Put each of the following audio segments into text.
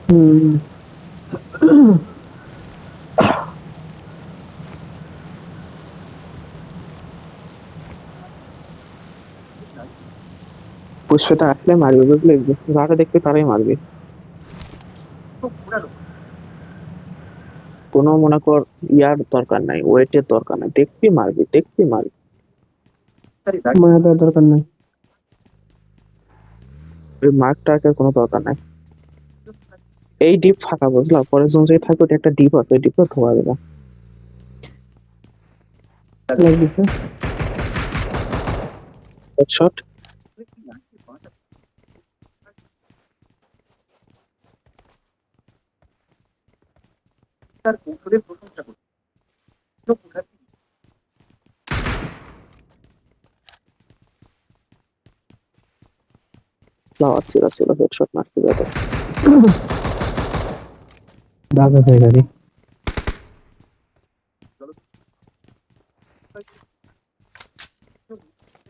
হুম। পুষ্পটা আসলে মারবে, বুঝলি, যারা দেখবে তারাই মারবে। কোনো মনে কর ইয়ার দরকার নাই, ওয়েটের দরকার নাই, দেখবি মারবি, দেখবি মারবি। মায়া দেওয়ার দরকার নাই। ওই মার্ক টার্কের কোনো দরকার নাই। এই ডিপ ফাঁকা, বুঝলা, পরের জন যে থাকবে ওটা একটা ডিপ আছে, ওই ডিপটা ধোয়া দেবে। লাগ দিছে। হেডশট। ফ্লাওয়ার ছিল হেডশট মারতে যাবে। দাগ আছে গাড়ি।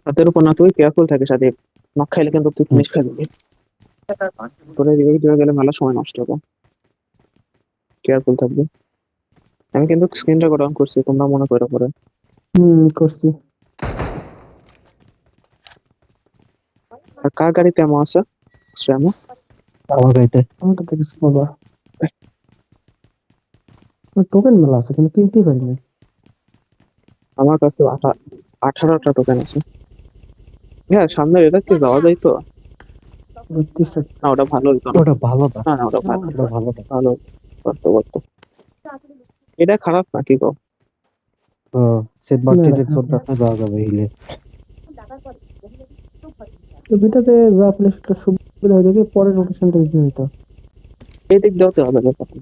হাতের উপর না, তুই কেয়ারফুল থাকিস, সাথে নক খাইলে কিন্তু তুই হুম। ফিনিশ খাই দিবি। তোর রিভাইভ দেওয়া গেলে মেলা সময় নষ্ট হবে, কেয়ারফুল থাকবি। আমি কিন্তু স্ক্রিন রেকর্ড অন করছি, তোমরা মনে করে পরে। করছি। আর কার গাড়িতে এমন আছে? শ্যামো। আমার গাড়িতে আমারটা থেকে বাবা টোকেন মেলা আছে কিন্তু কিনতেই পারি না। আমার কাছে 18টা টোকেন আছে। হ্যাঁ, সামনে এটা কি Watch যাওয়া যায় out! তো? 32টা। না, ওটা ভালো হইতো না। ওটা ভালো না। না না, ওটা ভালো ওটা ভালো না। ভালো করতে করতে। এটা খারাপ না, কি কো? সেট না না, মার্কেটের খারাপ জন্য না। আপনি যাওয়া যাবে হিলে। তো দুইটাতে যা পেলে একটা সুবিধা হয়ে যাবে, পরের রোটেশনটা ইজি হইতো। এই দিক দেওয়াতে হবে না তখন।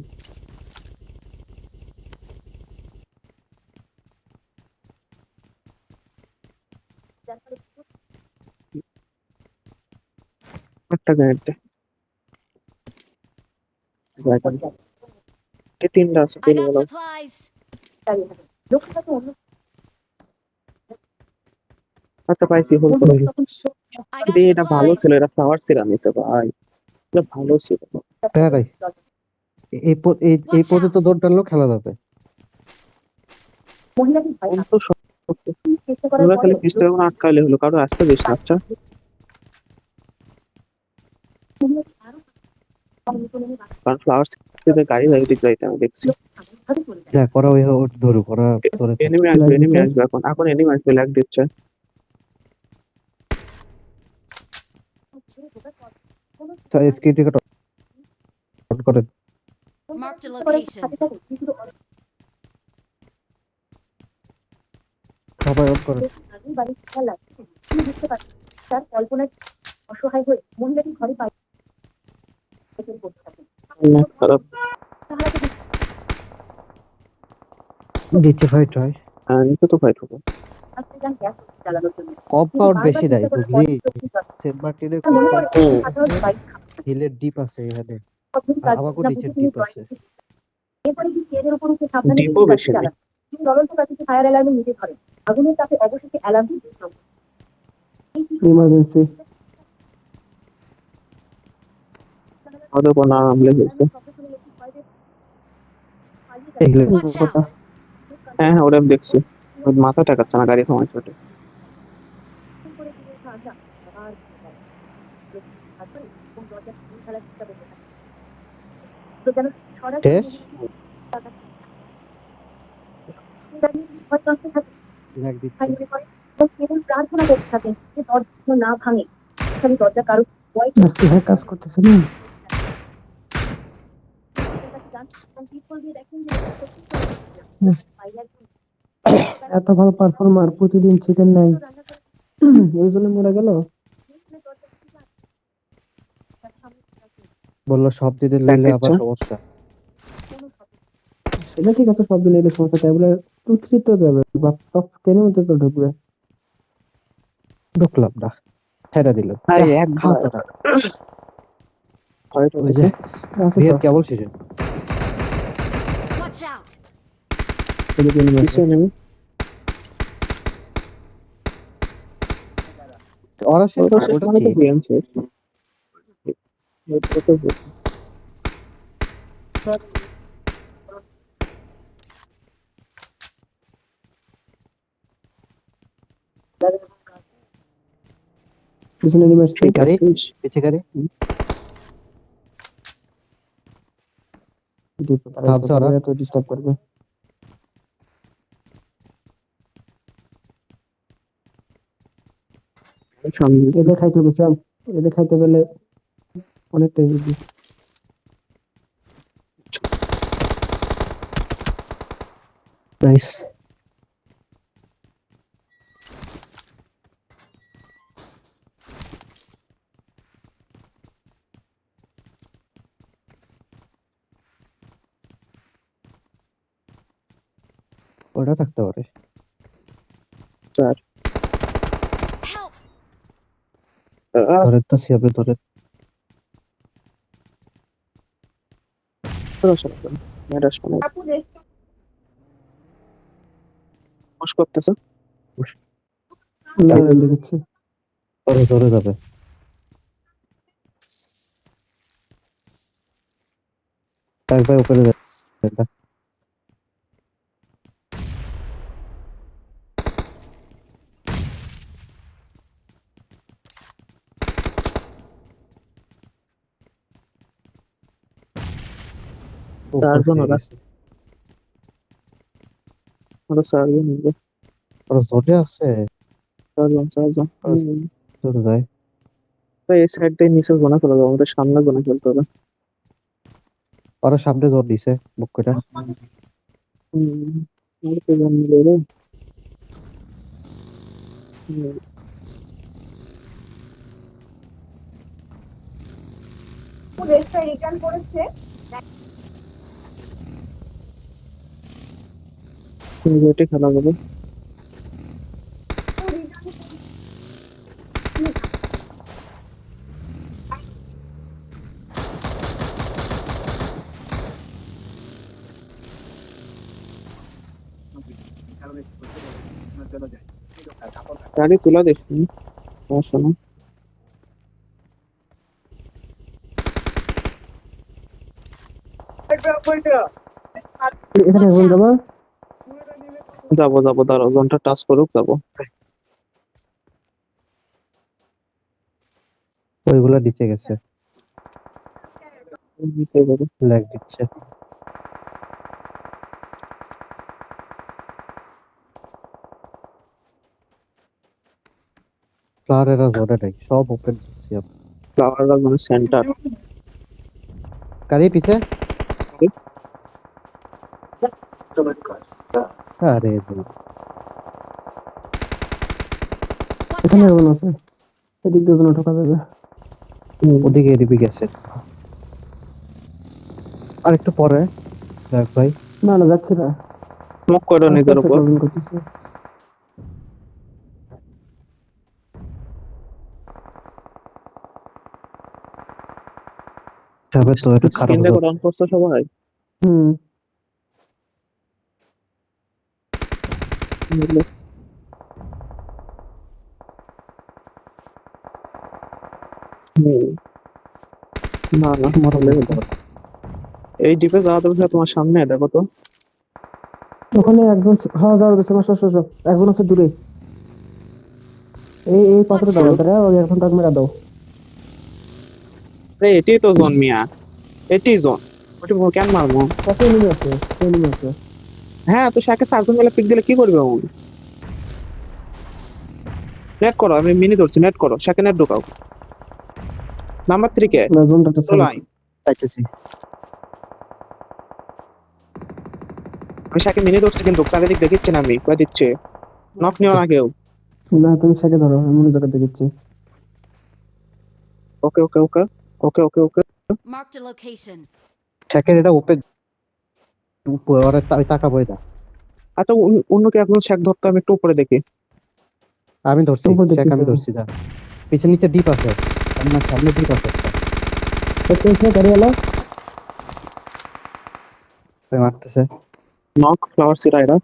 একটা গাড়ি দে। এই তিনটা আছে, I তিন got বলো। supplies! আচ্ছা, পাইছি, হোল করো। I got রে, এটা ভালো ছিল, supplies! এটা ফ্লাওয়ার সিরামিতে ভাই, এটা ভালো ছিল। প্যারাই। এই Watch পর্যন্ত out! দৌড় টানলেও খেলা যাবে। কোন তো তোমরা খালি পিছতে না আটকাইলে হলো, কারো আসতে দিস না, আচ্ছা। কারণ ফ্লাওয়ার সিটিতে গাড়ি গাড়ি দিক যাইতে আমি দেখছি। দেখ ওরা ওর ধরুক, ওরা ধরে থাক। এনিমি আসবে, এনিমি আসবে, এখন এখন এনিমি আসবে, ল্যাগ দিচ্ছে। স্ক্রিন রেকর্ড অন করে। Marked a location. সবাই অন করে। খারাপ। নিচে ফাইট হয়। নিচে তো ফাইট হবে। কম্পাউন্ড বেশি নাই বুঝলি। সেন্ট মার্টিনের কম্পাউন্ড হুম। আছে, হিলের ডিপ আছে এখানে, আর আমাকেও নিচের ডিপ আছে। ডিপও বেশি নেই। ইমার্জেন্সি। আমাদের উপর না নামলে হয়েছে। হিলের Watch কথা। out! হ্যাঁ হ্যাঁ, ওটা আমি দেখছি। ওর মাথা টেকাচ্ছে না, গাড়ি থামাইছে ওটা। শেষ। ল্যাগ দিচ্ছে। আজকে হ্যাঁ কাজ করতেছে না। এত ভালো পারফর্মার প্রতিদিন চিকেন নাই, এই জন্য মরে গেল। বললো সব দিনে ল্যাগ লইলে আবার দিচ্ছে। সমস্যা। সেটা ঠিক আছে, সব দিন এলে সমস্যা, ট্যাবলে 2-3 তো যাবে বা টপ 10 এর মধ্যে তো ঢুকবে। ঢুকলাম না, ছেড়ে দিল। ভাই যা খা একবার তোরা। ফাইট ওই যে হতেছে। আছে তো বিয়ের কেবল শেষে। Watch out! এদিকে নিয়ে আসবে। কিছু এনিমি। ওরা শেষ ওটা না, শেষ ওটা মানে কি? তো গেম শেষ। ওটা তো পিছনে নিয়ে আসছে। ঠিক গাড়ি? আছিস? পিছে গাড়ি দুটো তারা থামছে ওরা। এত ডিস্টার্ব করবে। সামনে আছে। এদের খাইতে হবে শ্যাম, এদের খাইতে গেলে অনেকটাই ইজি। নাইস। ওটা থাকতে পারে। চার। Help! ধরে তো সিয়াবে ধরে। পুশ করতেছে। না দেখেছি। ধরে ধরে যাবে। তার ভাই উপরে যাবে। চারজন ওরা। ওরা চারজন হবে। ওরা জোরে আছে। চারজন। জোরে যায়। তো এই সাইড দিয়ে নিচে গোনা চলে যাবো, আমাদের সামনে গোনা খেলতে হবে। ওরা সামনে জোর দিছে বুকটা। আর কি জন মিলে রে? যেটি খেলা যাবে। গাড়ি তুলা দিস সমস্যা না। এখানে Watch এখন out! যাবা? যাবো যাবো, দাঁড়াও জনটা টাচ করুক যাবো। ওইগুলা নিচে গেছে। নিচে যাবো। ল্যাগ দিচ্ছে। ফ্লাওয়ারেরা জোরে নাই, সব ওপেন সিয়াব। ফ্লাওয়ার মানে সেন্টার। গাড়ি পিছে। আরে ভাই, Watch এখানে out! এখন আছে, এদিক দিয়ে কোনো ঢোকা যাবে। ওদিকে এদিকে গেছে। আর একটু পরে দেখ ভাই। না না যাচ্ছে না, স্মোক করো আস্তে নিজের আস্তে উপর। ক্লোজিং করতেছে। যাবে তো এটা খারাপ স্ক্রিন হলো। রেকর্ড অন করছো সবাই? হুম হুম। না না মারা চলে গেল। এই ডিপে যাওয়া দেবে তোমার সামনে, দেখো তো। ওখানে একজন হ্যাঁ যাওয়া গেছে, একজন আছে দূরে। এই পাথরে Watch দাও out! তারা, ওই এখন তাক মেরা দাও। এটাই তো জোন মিয়া, এটাই জোন। ওটি কেন মারবো? কত এনিমি আছে, এনিমি আছে। হ্যাঁ তো সাকে চারজন মিলে পিক দিলে কি করবে ও? নেট করো, আমি মিনি ধরছি, নেট করো, সাকে নেট ঢোকাও। নাম্বার 3 কে না জোনটা তো তোলাই। পাইতেছি। আমি সাকে মিনি ধরছি কিন্তু চারিদিক দেখিচ্ছে না, আমি কয়ে দিচ্ছে নক নিও না কেউ। না তুমি সেকে ধরো, আমি মনে জায়গা দেখেছি। ওকে ওকে ওকে ওকে ওকে ওকে। Marked a location. শেখের এটা ওপেন। ওরা তাকাবো না। আচ্ছা অন্য কে এখন শেক ধরতে, আমি একটু উপরে দেখি। আমি ধরছি উপর শেখ, দেখতেছি আমি ধরছি যা। পিছনে নিচে ডিপ আছে। আমার সামনে ডিপ আছে একটা। এসে গাড়িওয়ালা ওই মারতেছে। নক ফ্লাওয়ার সিরা এরা।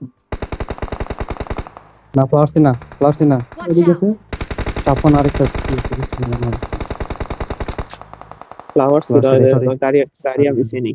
না ফ্লাওয়ারসি না, ফ্লাওয়ারসি না। Watch এদিকে out! আছে। চাপন আরেকটা। ফ্লাওয়ার সিরা Sorry, sorry. গাড়ি গাড়ি আমি চিনি।